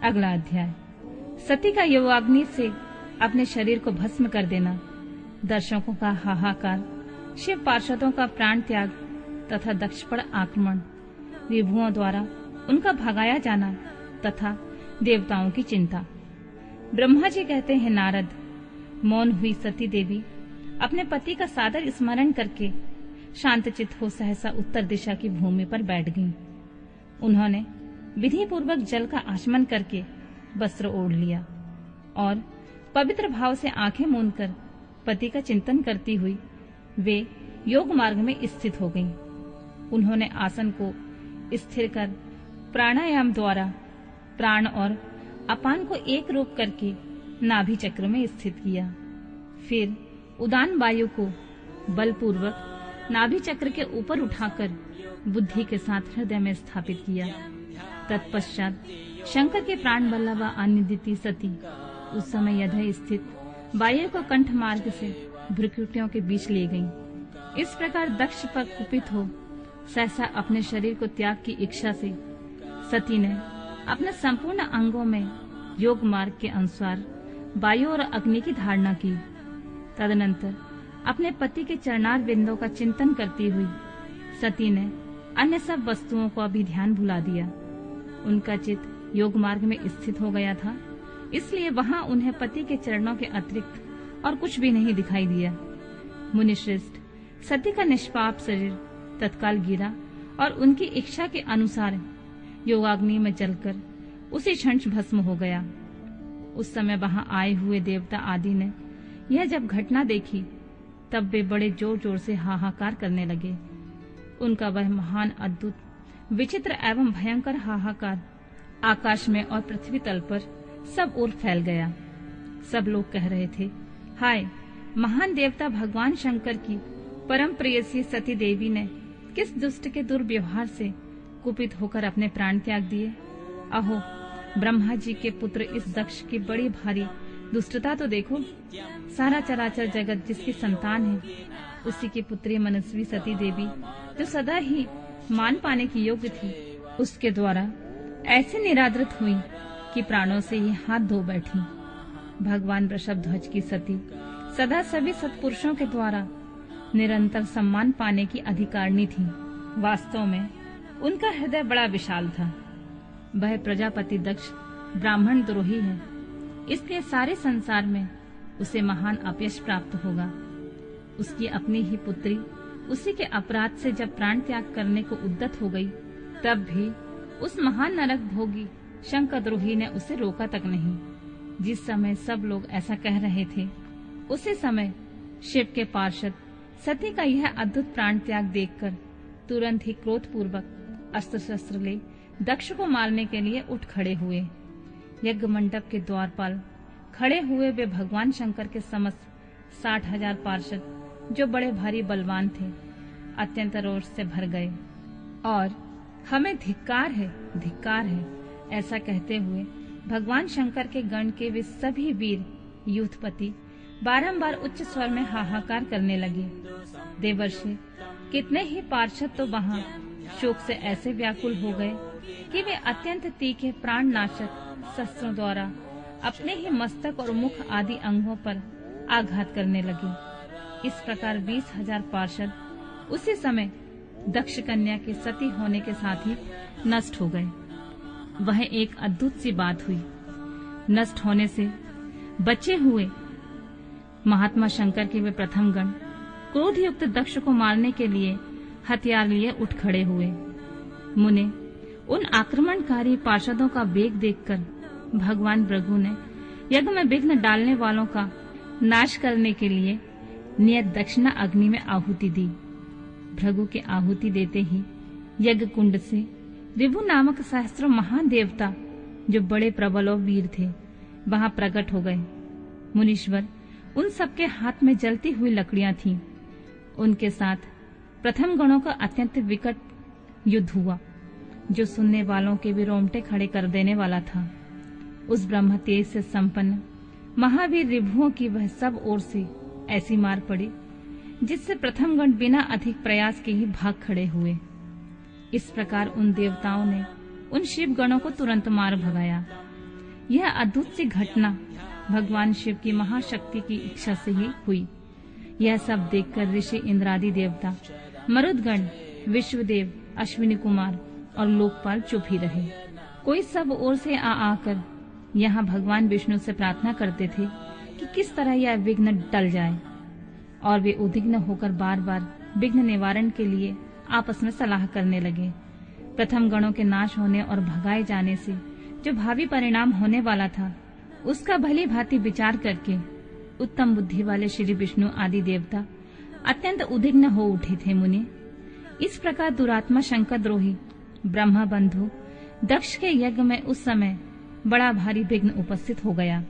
अगला अध्याय, सती का योगाग्नि से अपने शरीर को भस्म कर देना, दर्शकों का हाहाकार, शिव पार्षदों का प्राण त्याग तथा दक्ष पर आक्रमण, विभुओं द्वारा उनका भगाया जाना तथा देवताओं की चिंता। ब्रह्मा जी कहते हैं, नारद, मौन हुई सती देवी अपने पति का सादर स्मरण करके शांतचित्त हो सहसा उत्तर दिशा की भूमि पर बैठ गईं। उन्होंने विधि पूर्वक जल का आचमन करके वस्त्र ओढ़ लिया और पवित्र भाव से आंखें मूंदकर पति का चिंतन करती हुई वे योग मार्ग में स्थित हो गईं। उन्होंने आसन को स्थिर कर प्राणायाम द्वारा प्राण और अपान को एक रूप करके नाभि चक्र में स्थित किया। फिर उदान वायु को बलपूर्वक नाभि चक्र के ऊपर उठाकर बुद्धि के साथ हृदय में स्थापित किया। तत्पश्चात शंकर के प्राण बल्लभा आनिदिति सती उस समय यदि स्थित वायु को कंठ मार्ग से भ्रुकुटियों के बीच ले गईं। इस प्रकार दक्ष पर कुपित हो सहसा अपने शरीर को त्याग की इच्छा से सती ने अपने संपूर्ण अंगों में योग मार्ग के अनुसार वायु और अग्नि की धारणा की। तदनंतर अपने पति के चरणार बिंदों का चिंतन करती हुई सती ने अन्य सब वस्तुओं को अभी ध्यान भुला दिया। उनका चित्त योग मार्ग में स्थित हो गया था, इसलिए वहां उन्हें पति के चरणों के अतिरिक्त और कुछ भी नहीं दिखाई दिया। मुनिश्रेष्ठ, सती का निष्पाप शरीर तत्काल गिरा और उनकी इच्छा के अनुसार योगाग्नि में जलकर उसी क्षण भस्म हो गया। उस समय वहां आए हुए देवता आदि ने यह जब घटना देखी तब वे बड़े जोर जोर से हाहाकार करने लगे। उनका वह महान, अद्भुत, विचित्र एवं भयंकर हाहाकार आकाश में और पृथ्वी तल पर सब ओर फैल गया। सब लोग कह रहे थे, हाय, महान देवता भगवान शंकर की परम प्रेयसी सती देवी ने किस दुष्ट के दुर्व्यवहार से कुपित होकर अपने प्राण त्याग दिए। अहो, ब्रह्मा जी के पुत्र इस दक्ष की बड़ी भारी दुष्टता तो देखो। सारा चराचर जगत जिसकी संतान है, उसी की पुत्री मनस्वी सती देवी जो सदा ही मान पाने की योग्य थी, उसके द्वारा ऐसे निरादृत हुई कि प्राणों से ही हाथ धो बैठी। भगवान वृषभध्वज की सती सदा सभी सत्पुरुषों के द्वारा निरंतर सम्मान पाने की अधिकारिणी थी। वास्तव में उनका हृदय बड़ा विशाल था। वह प्रजापति दक्ष ब्राह्मण द्रोही है, इसलिए सारे संसार में उसे महान अपयश प्राप्त होगा। उसकी अपनी ही पुत्री उसी के अपराध से जब प्राण त्याग करने को उद्यत हो गई, तब भी उस महान नरक भोगी शंकर द्रोही ने उसे रोका तक नहीं। जिस समय सब लोग ऐसा कह रहे थे, उसी समय शिव के पार्षद सती का यह अद्भुत प्राण त्याग देखकर तुरंत ही क्रोधपूर्वक अस्त्र शस्त्र ले दक्ष को मारने के लिए उठ खड़े हुए। यज्ञ मंडप के द्वारपाल खड़े हुए वे भगवान शंकर के समस्त 60,000 पार्षद, जो बड़े भारी बलवान थे, अत्यंत रोष से भर गए और हमें धिक्कार है ऐसा कहते हुए भगवान शंकर के गण के वे सभी वीर यूथपति बारंबार उच्च स्वर में हाहाकार करने लगे। देवर्षि कितने ही पार्षद तो वहां शोक से ऐसे व्याकुल हो गए कि वे अत्यंत तीखे प्राण नाशक शस्त्रों द्वारा अपने ही मस्तक और मुख आदि अंगों पर आघात करने लगे। इस प्रकार 20,000 पार्षद उसी समय दक्ष कन्या के सती होने के साथ ही नष्ट हो गए। वह एक अद्भुत सी बात हुई। नष्ट होने से बचे हुए महात्मा शंकर के वे प्रथम गण क्रोध युक्त दक्ष को मारने के लिए हथियार लिए उठ खड़े हुए। मुने उन आक्रमणकारी पार्षदों का वेग देखकर भगवान भृगु ने यज्ञ में विघ्न डालने वालों का नाश करने के लिए नियत दक्षिणा अग्नि में आहुति दी। भृगु की आहुति देते ही यज्ञ कुंड से विभु नामक सहस्त्रों महान देवता, जो बड़े प्रबल और वीर थे, वहां प्रकट हो गए। मुनीश्वर, उन सबके हाथ में जलती हुई लकड़ियां थीं। उनके साथ प्रथम गणों का अत्यंत विकट युद्ध हुआ, जो सुनने वालों के भी रोंगटे खड़े कर देने वाला था। उस ब्रह्म तेज से संपन्न महावीर रिभुओं की वह सब ओर से ऐसी मार पड़ी, जिससे प्रथम गण बिना अधिक प्रयास के ही भाग खड़े हुए। इस प्रकार उन देवताओं ने उन शिव गणों को तुरंत मार भगाया यह अद्भुत सी घटना भगवान शिव की महाशक्ति की इच्छा से ही हुई। यह सब देखकर ऋषि इंद्रादि देवता, मरुदगण, विश्वदेव, अश्विनी कुमार और लोकपाल चुप ही रहे। कोई सब ओर से आकर यहाँ भगवान विष्णु से प्रार्थना करते थे कि किस तरह यह विघ्न टल जाए, और वे उद्विग्न होकर बार बार विघ्न निवारण के लिए आपस में सलाह करने लगे। प्रथम गणों के नाश होने और भगाए जाने से जो भावी परिणाम होने वाला था, उसका भली भांति विचार करके उत्तम बुद्धि वाले श्री विष्णु आदि देवता अत्यंत उद्विग्न हो उठे थे। मुनि, इस प्रकार दुरात्मा शंकर द्रोही ब्रह्मा बंधु दक्ष के यज्ञ में उस समय बड़ा भारी विघ्न उपस्थित हो गया।